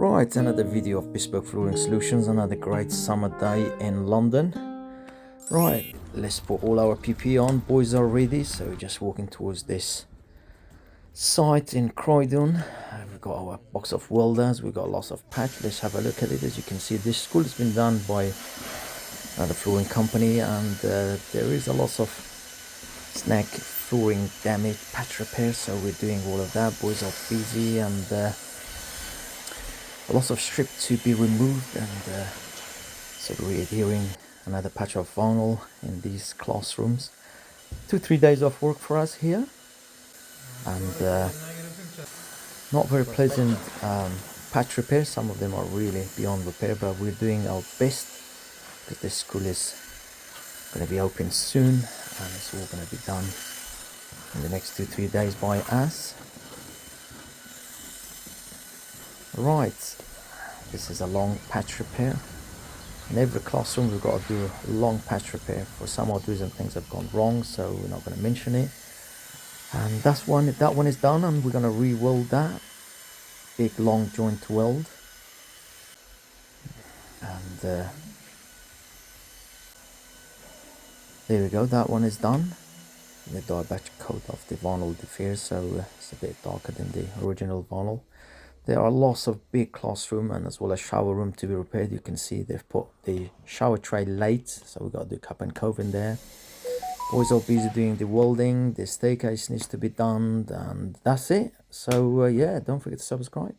Right, another video of Bespoke Flooring Solutions, another great summer day in London. Right, let's put all our PP on. Boys are ready, so we're just walking towards this site in Croydon. We've got our box of welders, we've got lots of patch. Let's have a look at it. As you can see, this school has been done by another flooring company, and there is a lot of snag flooring damage, patch repair, so we're doing all of that. Boys are busy, and lots of strip to be removed, and so we're adhering another patch of vinyl in these classrooms. 2-3 days of work for us here, and not very pleasant patch repair. Some of them are really beyond repair, but we're doing our best because this school is going to be open soon, and it's all going to be done in the next 2-3 days by us. Right, this is a long patch repair. In every classroom we've got to do a long patch repair. For some odd reason things have gone wrong, so we're not going to mention it. And that one is done, and we're going to re-weld that big long joint weld. And there we go, that one is done. The dye batch coat of the vinyl differs, so it's a bit darker than the original vinyl. There are lots of big classroom and as well as shower room to be repaired. You can see they've put the shower tray late, so we've got to do cup and cove in there. Boys are busy doing the welding, the staircase needs to be done, and that's it. So yeah, don't forget to subscribe.